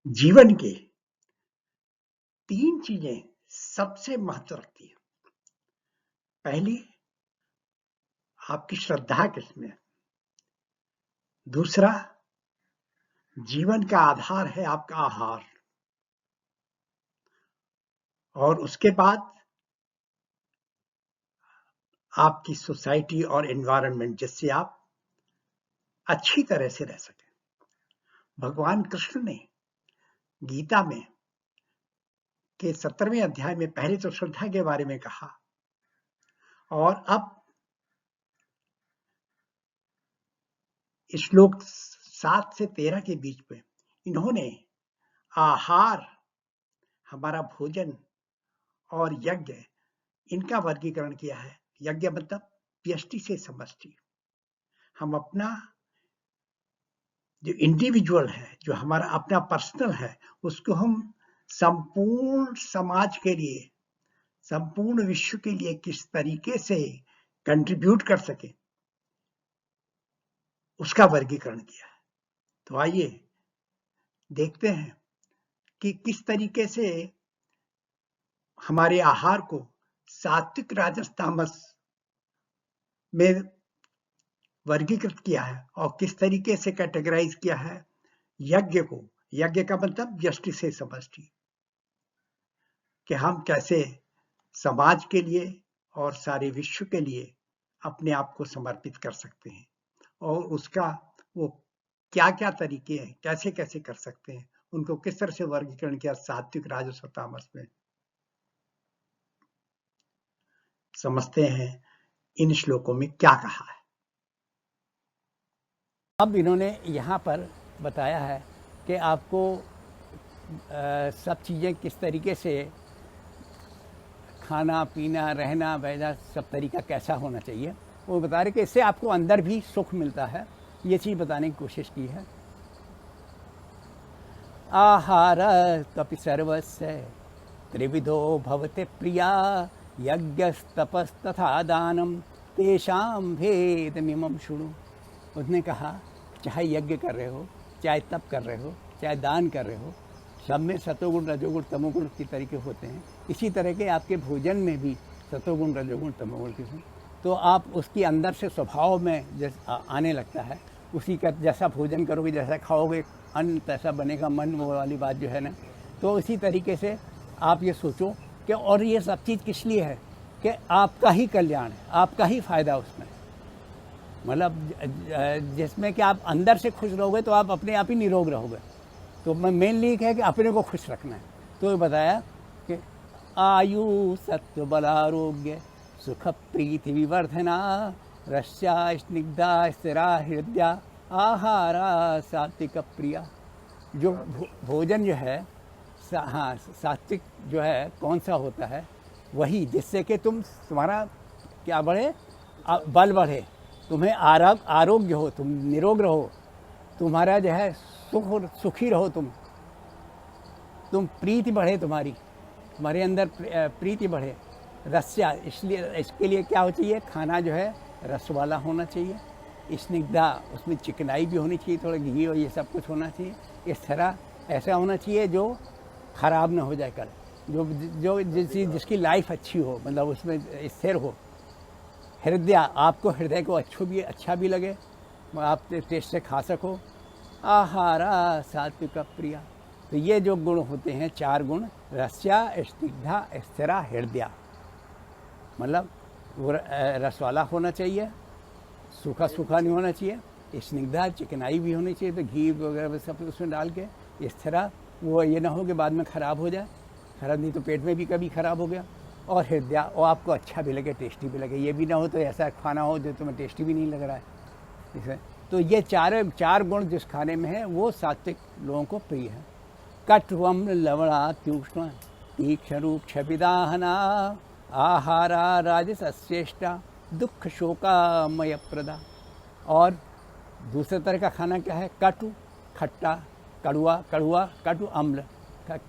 जीवन के 3 चीजें सबसे महत्व रखती हैं। पहली, आपकी श्रद्धा किसमें? दूसरा, जीवन का आधार है आपका आहार। और उसके बाद आपकी सोसाइटी और एनवायरनमेंट, जिससे आप अच्छी तरह से रह सकें। भगवान कृष्ण ने गीता में के 17वें अध्याय में पहले तो श्रद्धा के बारे में कहा, और अब श्लोक 7 से 13 के बीच में इन्होंने आहार, हमारा भोजन और यज्ञ, इनका वर्गीकरण किया है। यज्ञ मतलब व्यष्टि से समष्टि। हम अपना जो इंडिविजुअल है, जो हमारा अपना पर्सनल है, उसको हम संपूर्ण समाज के लिए, संपूर्ण विश्व के लिए किस तरीके से कंट्रीब्यूट कर सके, उसका वर्गीकरण किया है। तो आइए देखते हैं कि किस तरीके से हमारे आहार को सात्विक, राजस, तामस में वर्गीकृत किया है, और किस तरीके से कैटेगराइज किया है यज्ञ को। यज्ञ का मतलब व्यष्टि से समष्टि, कि हम कैसे समाज के लिए और सारे विश्व के लिए अपने आप को समर्पित कर सकते हैं, और उसका वो क्या क्या तरीके हैं, कैसे कैसे कर सकते हैं, उनको किस तरह से वर्गीकरण किया सात्विक, राजस और तामस में। समझते हैं इन श्लोकों में क्या कहा है। अब इन्होंने यहाँ पर बताया है कि आपको सब चीज़ें किस तरीके से खाना पीना, रहना बहना, सब तरीका कैसा होना चाहिए। वो बता रहे कि इससे आपको अंदर भी सुख मिलता है। ये चीज़ बताने की कोशिश की है। आहार कपि सर्वस्य त्रिविधो भवते प्रिया, यज्ञस्तपस्तथा दानम तेषां भेदमिमं शृणु। उसने कहा, चाहे यज्ञ कर रहे हो, चाहे तप कर रहे हो, चाहे दान कर रहे हो, सब में सतोगुण रजोगुण तमोगुण की तरीके होते हैं। इसी तरह के आपके भोजन में भी सतोगुण रजोगुण तमोगुण की, तो आप उसकी अंदर से स्वभाव में जैसा आने लगता है, उसी का जैसा भोजन करोगे, जैसा खाओगे, अन्न तैसा बनेगा मन, वो वाली बात जो है ना। तो इसी तरीके से आप ये सोचो कि, और ये सब चीज़ किस लिए है कि आपका ही कल्याण है, आपका ही फ़ायदा उसमें, मतलब जिसमें कि आप अंदर से खुश रहोगे तो आप अपने आप ही निरोग रहोगे। तो मेनली है कि अपने को खुश रखना है। तो ये बताया कि आयु सत्व बलारोग्य सुख प्रीति विवर्धना, रस्या स्निग्धा स्थिरा हृदया, आहारा सात्विक प्रिया। जो भोजन जो है, हाँ, सात्विक जो है कौन सा होता है, वही जिससे कि तुम्हारा क्या बढ़े, बल बढ़े, तुम्हें आरोग्य हो, तुम निरोग रहो, तुम्हारा जो है सुखी रहो, तुम प्रीति बढ़े, तुम्हारे अंदर प्रीति बढ़े। रस्या, इसलिए इसके लिए क्या हो चाहिए, खाना जो है रस वाला होना चाहिए। स्निग्धा, उसमें चिकनाई भी होनी चाहिए, थोड़ा घी और ये सब कुछ होना चाहिए। इस तरह ऐसा होना चाहिए जो ख़राब ना हो जाए कल, जो जिसकी लाइफ अच्छी हो, मतलब उसमें स्थिर हो। हृदय, आपको हृदय को अच्छा भी लगे, आप टेस्ट से खा सको। आहारा सात्विक प्रिया। तो ये जो गुण होते हैं, 4 गुण, रस्या स्निग्धा स्थिरा हृदय, मतलब वो रस वाला होना चाहिए, सूखा नहीं होना चाहिए, स्निग्धा चिकनाई भी होनी चाहिए, तो घी वगैरह सब उसमें डाल के। स्थिरा, वो ये ना हो कि बाद में ख़राब हो जाए, खराब नहीं तो पेट में भी कभी ख़राब हो गया। और हृदय, और आपको अच्छा भी लगे, टेस्टी भी लगे, ये भी ना हो तो ऐसा खाना हो जो तुम्हें टेस्टी भी नहीं लग रहा है इसे। तो ये 4 गुण जिस खाने में है वो सात्विक लोगों को प्रिय है। कट्वम लवणा त्यूष्ण तीक्ष्ण रूप क्षपिदाहना, आहारा राजसश्रेष्ठा दुख शोकामय प्रदा। और दूसरे तरह का खाना क्या है, कटु, खट्टा, कड़ुआ, कटु अम्ल,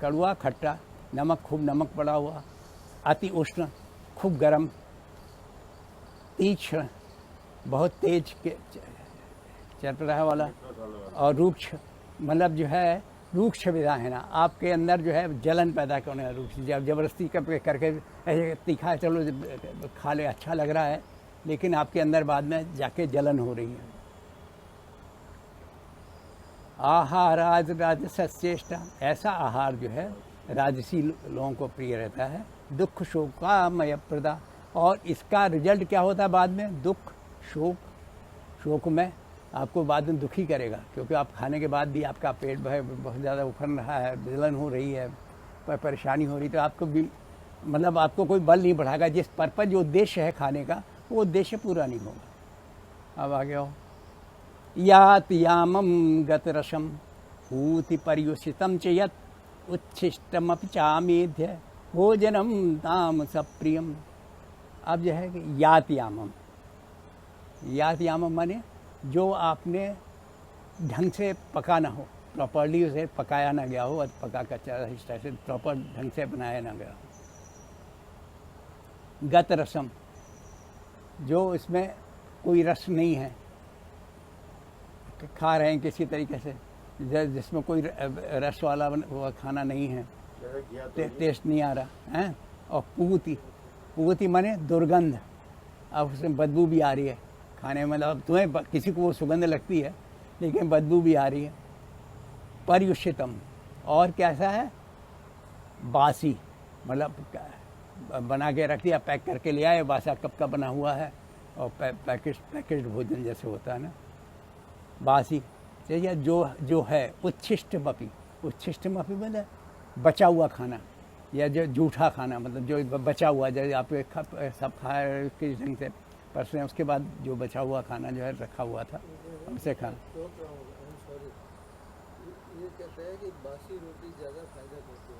कड़ुआ खट्टा, नमक, खूब नमक पड़ा हुआ, अति उष्ण, खूब गर्म, तीक्ष्ण, बहुत तेज के चरपराह वाला, और रूक्ष, मतलब जो है रूक्ष विधा है ना, आपके अंदर जो है जलन पैदा करने वाला रूक्ष, जब जबरदस्ती करके ऐसे तीखा चलो खा ले, अच्छा लग रहा है, लेकिन आपके अंदर बाद में जाके जलन हो रही है। आहार राजसश्रेष्ठ, ऐसा आहार जो है राजसी लोगों को प्रिय रहता है। दुख शोकामय प्रदा, और इसका रिजल्ट क्या होता है बाद में? दुख शोक में आपको बाद में दुखी करेगा, क्योंकि आप खाने के बाद भी आपका पेट बहुत ज़्यादा उफर रहा है, जलन हो रही है, परेशानी हो रही, तो आपको भी मतलब आपको कोई बल नहीं बढ़ाएगा। जिस पर्पज जो उद्देश्य है खाने का, वो उद्देश्य पूरा नहीं होगा। अब आगे आओ। यात यामम गतरसम ऊति पर्युषितम च यत् उच्छिष्टमपि चामेध्य भोजनम ताम सप्रियम। अब जो है कि यात यामम माने जो आपने ढंग से पका ना हो, प्रॉपरली उसे पकाया ना गया हो, पका कच्चा इस तरह से प्रॉपर ढंग से बनाया ना गया हो। गत रसम, जो इसमें कोई रस नहीं है, खा रहे हैं किसी तरीके से जिसमें कोई रस वाला खाना नहीं है, टेस्ट नहीं आ रहा है। और पुगती माने दुर्गंध, अब उसमें बदबू भी आ रही है खाने में, मतलब तुम्हें किसी को वो सुगंध लगती है लेकिन बदबू भी आ रही है। पर्युषितम, और कैसा है? बासी, मतलब बना के रख दिया, पैक करके ले आए, बासा कब का बना हुआ है, और पैकेज्ड भोजन जैसे होता है ना, बासी। या जो है उच्छिष्टमपि मतलब बचा हुआ खाना, या जो जूठा खाना, मतलब जो बचा हुआ, जैसे आप सब खाए किस ढंग से परसों, उसके बाद जो बचा हुआ खाना जो है रखा हुआ था उसे खाना। ये कहता है कि बासी रोटी ज़्यादा फायदा करती है,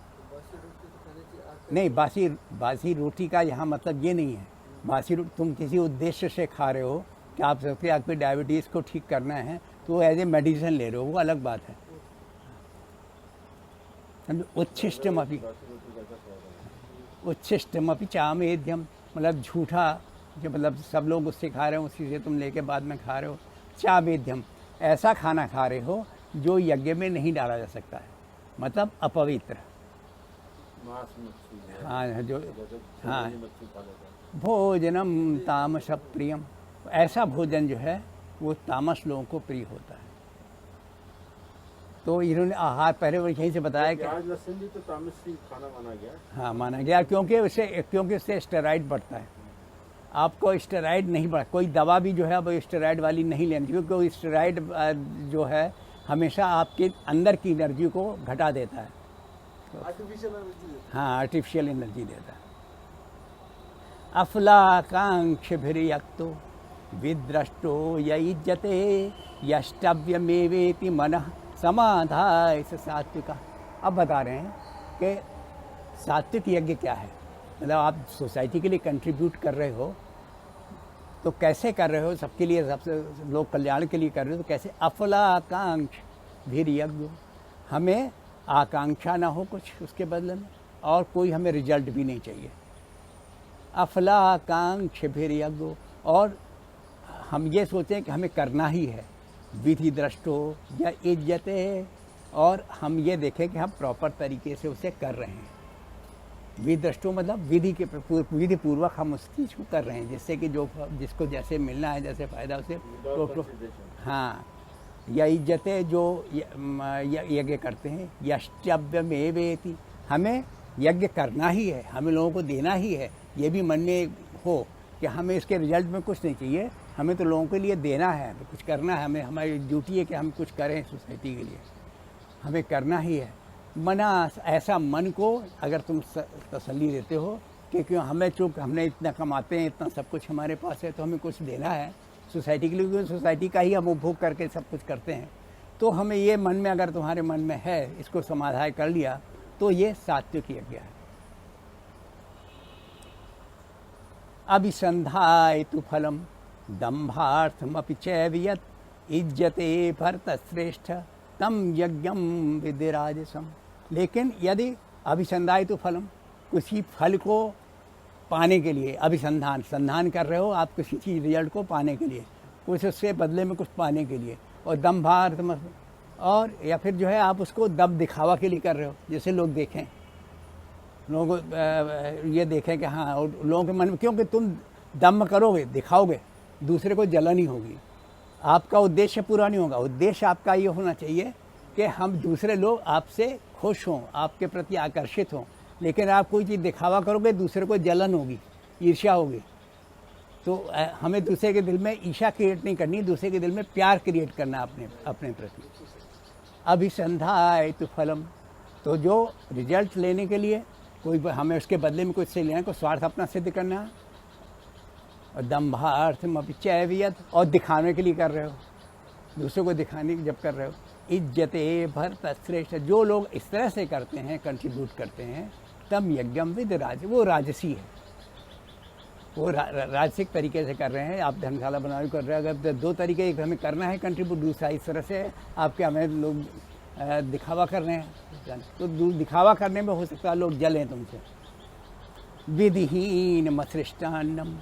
तो बासी रोटी तो खाने की नहीं, बासी रोटी का यहाँ मतलब ये नहीं है। बासी रोटी तुम किसी उद्देश्य से खा रहे हो कि आप सबके आपकी डायबिटीज़ को ठीक करना है, तो एज ए मेडिसिन ले रहे हो, वो अलग बात है। उच्छिष्टमपि चामेध्यम, मतलब झूठा, जो मतलब सब लोग उससे खा रहे हो, उसी से तुम लेके बाद में खा रहे हो। चामेध्यम, ऐसा खाना खा रहे हो जो यज्ञ में नहीं डाला जा सकता है, मतलब अपवित्र। हाँ, जो हाँ, भोजनम तामस प्रियम, ऐसा भोजन जो है वो तामस लोगों को प्रिय होता है। तो इन्होंने आहार पहले वो यहीं से बताया कि प्याज लहसुन भी तो तामसी खाना माना गया। हाँ, माना गया, क्योंकि उससे स्टेरॉइड बढ़ता है। आपको स्टेरॉइड नहीं बढ़ा, कोई दवा भी जो है वो स्टेरॉइड वाली नहीं लेनी, क्योंकि स्टेरॉइड जो है हमेशा आपके अंदर की एनर्जी को घटा देता है। Artificial energy. हाँ, आर्टिफिशियल एनर्जी देता है। अफलाकांक्षभिर्यक्तो विद्रष्टो युज्यते यष्टव्यमेवेति मनः समाधाय स सात्विका। अब बता रहे हैं कि सात्विक यज्ञ क्या है, मतलब आप सोसाइटी के लिए कंट्रीब्यूट कर रहे हो, तो कैसे कर रहे हो? सबके लिए, सबसे लोग कल्याण के लिए कर रहे हो, तो कैसे? अफलाकांक्ष भीर यज्ञ, हमें आकांक्षा ना हो कुछ उसके बदले में, और कोई हमें रिजल्ट भी नहीं चाहिए। अफलाकांक्ष भीर यज्ञ, और हम ये सोचें कि हमें करना ही है, विधि दृष्टो या इज्जत है, और हम ये देखें कि हम प्रॉपर तरीके से उसे कर रहे हैं। विधि दृष्टो मतलब विधि पूर्वक हम उस चीज़ को कर रहे हैं, जिससे कि जो जिसको जैसे मिलना है, जैसे फ़ायदा उसे हाँ, या इज्जत है जो यज्ञ करते हैं। यष्टव्यमेवेति, हमें यज्ञ करना ही है, हमें लोगों को देना ही है, ये भी मन में हो कि हमें इसके रिजल्ट में कुछ नहीं चाहिए, हमें तो लोगों के लिए देना है, कुछ करना है, हमें हमारी ड्यूटी है कि हम कुछ करें सोसाइटी के लिए, हमें करना ही है। मना, ऐसा मन को अगर तुम तसल्ली देते हो कि क्यों हमें, चूँकि हमने इतना कमाते हैं, इतना सब कुछ हमारे पास है, तो हमें कुछ देना है सोसाइटी के लिए, क्योंकि सोसाइटी का ही हम उपभोग करके सब कुछ करते हैं, तो हमें ये मन में, अगर तुम्हारे मन में है, इसको समाधान कर लिया, तो ये सात्विक यज्ञ है। अभिसंधाय तु फलम दंभार्थमपि चैव इज्जते भरतश्रेष्ठ तम यज्ञम विधिराजसम। लेकिन यदि अभिसंधाय तो फलम, किसी फल को पाने के लिए, संधान कर रहे हो आप किसी चीज़ रिजल्ट को पाने के लिए, कुछ उससे बदले में कुछ पाने के लिए, और दंभार्थ और या फिर जो है आप उसको दम दिखावा के लिए कर रहे हो, जैसे लोग देखें, लोगों को ये देखें कि हाँ, और लोगों के मन में, क्योंकि तुम दम करोगे, दिखाओगे, दूसरे को जलन ही होगी, आपका उद्देश्य पूरा नहीं होगा। उद्देश्य आपका ये होना चाहिए कि हम दूसरे लोग आपसे खुश हों, आपके प्रति आकर्षित हों। लेकिन आप कोई चीज़ दिखावा करोगे, दूसरे को जलन होगी, ईर्ष्या होगी। तो हमें दूसरे के दिल में ईर्ष्या क्रिएट नहीं करनी, दूसरे के दिल में प्यार क्रिएट करना अपने प्रति। अभिसंधाय तो फलम, तो जो रिजल्ट लेने के लिए कोई हमें उसके बदले में कुछ से लेना, कोई स्वार्थ अपना सिद्ध करना है, और दम्भार्थम अभिचयवियत, और दिखाने के लिए कर रहे हो, दूसरों को दिखाने की जब कर रहे हो। इज्जते भरत श्रेष्ठ, जो लोग इस तरह से करते हैं, कंट्रीब्यूट करते हैं, तम यज्ञम विद राज, वो राजसी है, वो राजसिक तरीके से कर रहे हैं। आप धर्मशाला बनाने कर रहे हैं, अगर दो तरीके, एक हमें करना है कंट्रीब्यूट, दूसरा इस तरह से आपके हमें लोग दिखावा कर रहे हैं, तो दिखावा करने में हो सकता है लोग जलें तुमसे। विधिहीन मसृष्टान्नम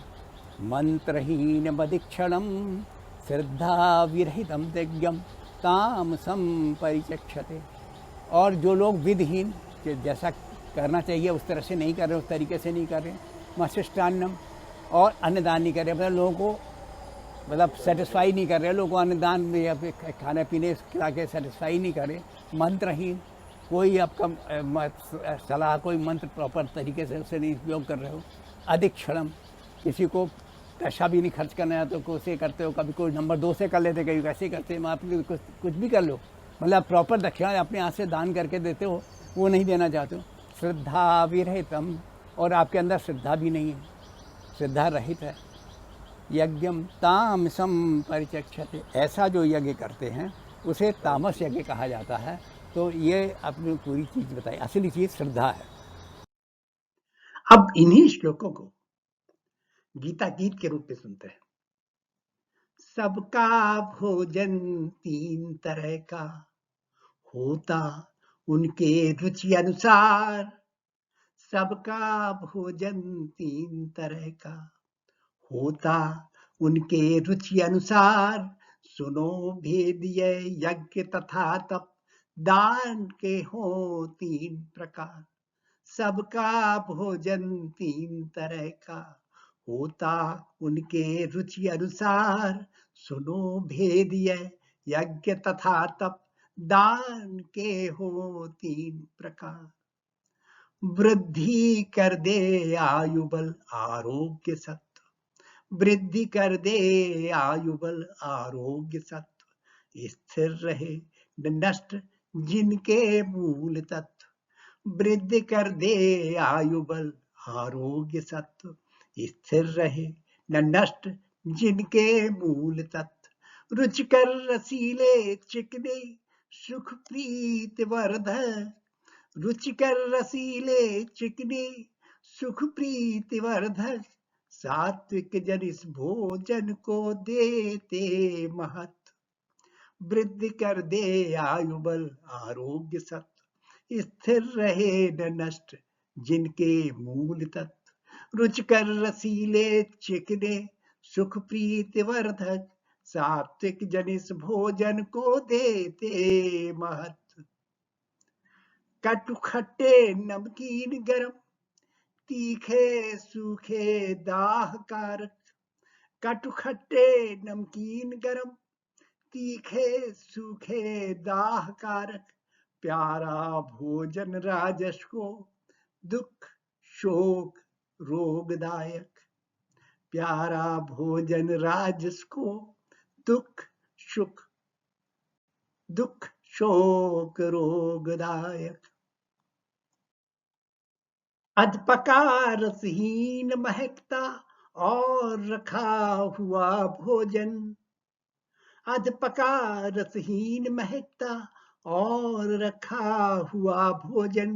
मंत्रहीन मदीक्षणम श्रद्धा विरहितम यज्ञम तामसम परिचक्षते, और जो लोग विधिहीन, जैसा करना चाहिए उस तरह से नहीं कर रहे, उस तरीके से नहीं कर रहे, मसृष्टान्नम, और अन्नदान नहीं कर रहे, मतलब लोगों को, मतलब सेटिस्फाई नहीं कर रहे, लोगों को अन्नदान या खाने पीने खिला के सेटिस्फाई नहीं कर रहे। मंत्रहीन, कोई आपका सलाह, कोई मंत्र प्रॉपर तरीके से उससे नहीं उपयोग कर रहे हो। अधिक्षणम, किसी को पैसा भी नहीं खर्च करना है तो कैसे करते हो, कभी कोई नंबर 2 से कर लेते, कभी कैसे करते हैं, आप कुछ भी कर लो, मतलब प्रॉपर दक्षिणा अपने हाथ से दान करके देते हो, वो नहीं देना चाहते हो। श्रद्धा विरहितम, और आपके अंदर श्रद्धा भी नहीं है, श्रद्धा रहित है। यज्ञम तामसम परिचक्षते, ऐसा जो यज्ञ करते हैं उसे तामस यज्ञ कहा जाता है। तो ये आपने पूरी चीज बताई, असली चीज श्रद्धा है। अब इन्हीं श्लोकों को गीता गीत के रूप में सुनते हैं। सबका भोजन 3 तरह का होता उनके रुचि अनुसार, सबका भोजन 3 तरह का होता उनके रुचि अनुसार, सुनो भेद ये यज्ञ तथा तप, दान के हो 3 प्रकार। सबका भोजन 3 तरह का होता उनके रुचि अनुसार, सुनो भेद ये यज्ञ तथा तप, दान के हो 3 प्रकार। वृद्धि कर दे आयु बल आरोग्य सत्व, वृद्धि कर दे आयु बल आरोग्य सत्व, स्थिर रहे नष्ट जिनके मूल तत्व। वृद्धि कर दे आयु बल आरोग्य सत्व, स्थिर रहे न नष्ट जिनके मूल तत्व। रुचिकर रसीले चिकने सुख प्रीत वर्धक, रुचिकर रसीले चिकने सुख प्रीत वर्धक, सात्विक जन इस भोजन को देते महत्व। वृद्धि कर दे आयु बल आरोग्य सत्व, स्थिर रहे न नष्ट जिनके मूल तत्व। रुचिकर रसीले चिकने सुख प्रीत वर्धक, सात्विक जन इस भोजन को देते महत्व। कटु खट्टे नमकीन गरम, तीखे सूखे दाह कारक, कटु खट्टे नमकीन गरम, तीखे सूखे दाह कारक, प्यारा भोजन राजस को दुख शोक रोगदायक। प्यारा भोजन राजस को दुख शोक रोगदायक। अधपका रसहीन महकता और रखा हुआ भोजन, अधपका रसहीन महकता और रखा हुआ भोजन,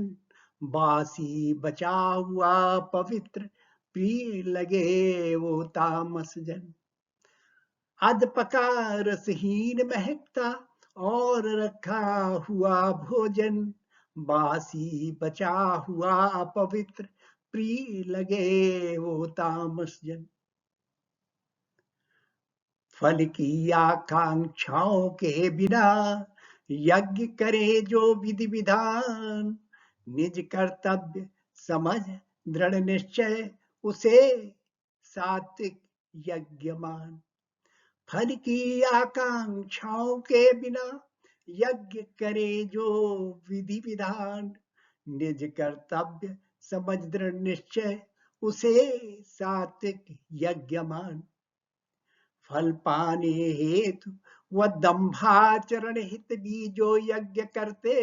बासी बचा हुआ पवित्र प्रिय लगे वो तामस जन। अधपका रसहीन महकता और रखा हुआ भोजन, बासी बचा हुआ पवित्र प्रिय लगे वो तामस जन। फल की आकांक्षाओं के बिना यज्ञ करे जो विधि विधान, निज कर्तव्य समझ दृढ़ निश्चय, उसे सात्विक यज्ञ मान। फल की आकांक्षाओं के बिना यज्ञ करे जो विधि विधान, निज कर्तव्य समझ दृढ़ निश्चय, उसे सात्विक यज्ञ मान। फल पाने हेतु व दंभाचरण हित भी जो यज्ञ करते,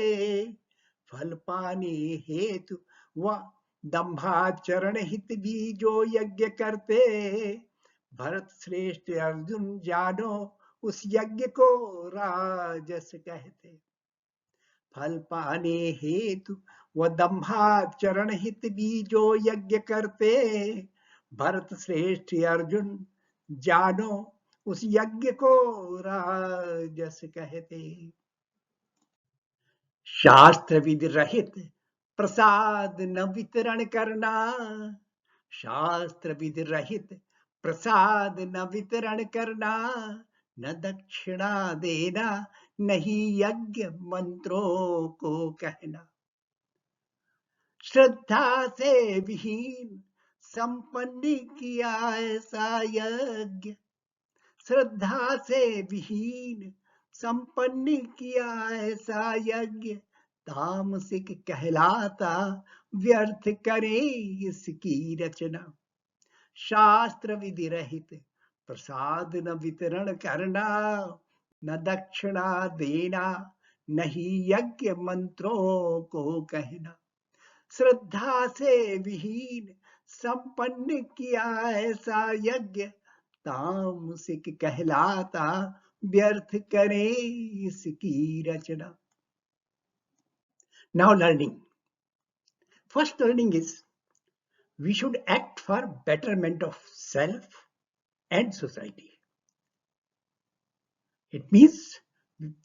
फल पाने हेतु व दंभाचरण हित भी जो यज्ञ करते, भरत श्रेष्ठ अर्जुन जानो उस यज्ञ को राजस कहते। फल पाने हेतु व दंभाचरण हित भी जो यज्ञ करते, भरत श्रेष्ठ अर्जुन जानो उस यज्ञ को राजस कहते। शास्त्र विधि रहित प्रसाद न वितरण करना, शास्त्र विधि रहित प्रसाद न वितरण करना, न दक्षिणा देना नहीं यज्ञ मंत्रों को कहना। श्रद्धा से विहीन संपन्न किया ऐसा यज्ञ, श्रद्धा से विहीन संपन्न किया ऐसा यज्ञ, तामसिक कहलाता व्यर्थ करे इसकी रचना। शास्त्र विधि रहित प्रसाद न वितरण करना, न दक्षिणा देना नहीं यज्ञ मंत्रों को कहना। श्रद्धा से विहीन संपन्न किया ऐसा यज्ञ, तामसिक कहलाता व्यर्थ करे इसकी रचना। Now learning. First learning is we should act for betterment of self and society. It means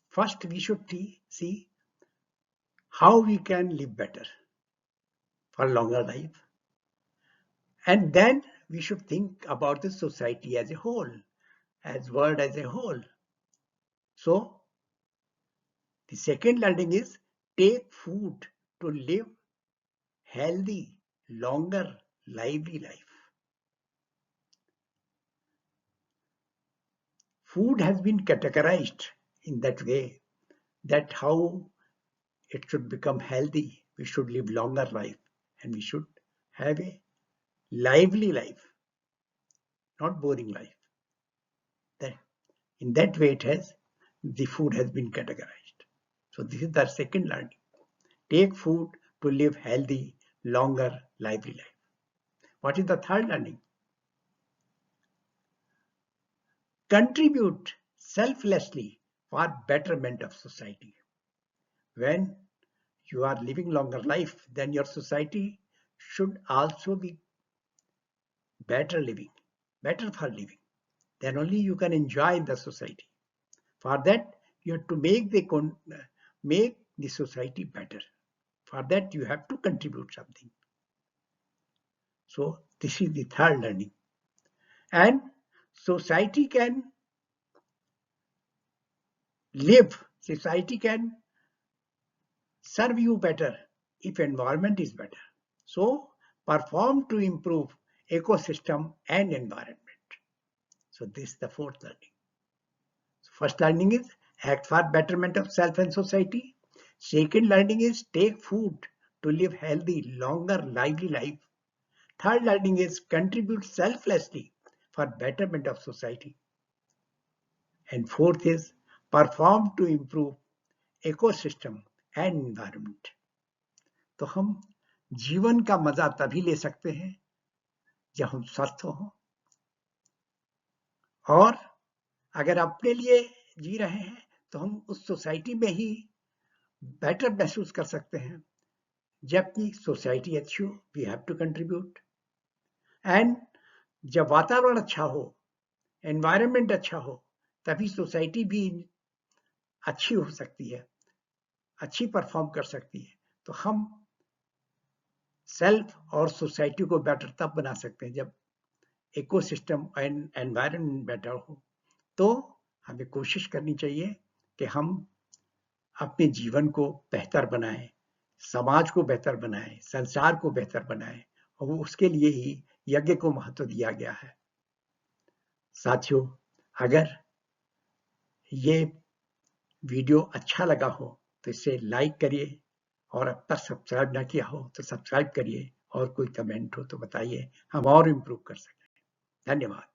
first we should see how we can live better for longer life, and then we should think about the society as a whole, as world as a whole. So the second learning is take food to live healthy, longer, lively life. Food has been categorized in that way, that how it should become healthy, we should live longer life, and we should have a lively life, not boring life. That in that way the food has been categorized. So this is the second learning. Take food to live healthy, longer, lively life. What is the third learning? Contribute selflessly for betterment of society. When you are living longer life, then your society should also be better living, better for living. Then only you can enjoy the society. For that, you have to make the society better. For that, you have to contribute something. So this is the third learning. And society can live, society can serve you better if environment is better. So perform to improve ecosystem and environment. So this is the fourth learning. So first learning is act for betterment of self and society. Second learning is take food to live healthy, longer, lively life. Third learning is contribute selflessly for betterment of society. And fourth is perform to improve ecosystem and environment. तो हम जीवन का मजा तभी ले सकते हैं जब हम स्वस्थ हों, और अगर अपने लिए जी रहे हैं तो हम उस सोसाइटी में ही बेटर महसूस कर सकते हैं. जबकि सोसाइटी अच्छी हो, we have to contribute. And जब वातावरण अच्छा हो, एनवायरनमेंट अच्छा हो, तभी सोसाइटी भी अच्छी हो सकती है, अच्छी परफॉर्म कर सकती है. तो हम सेल्फ और सोसाइटी को बेटर तब बना सकते हैं जब इकोसिस्टम एंड एनवायरनमेंट बेटर हो. तो हमें कोशिश करनी चाहिए कि हम अपने जीवन को बेहतर बनाएं, समाज को बेहतर बनाएं, संसार को बेहतर बनाएं, और उसके लिए ही यज्ञ को महत्व दिया गया है। साथियों, अगर ये वीडियो अच्छा लगा हो तो इसे लाइक करिए, और अब तक सब्सक्राइब ना किया हो तो सब्सक्राइब करिए, और कोई कमेंट हो तो बताइए, हम और इम्प्रूव कर सकें। धन्यवाद।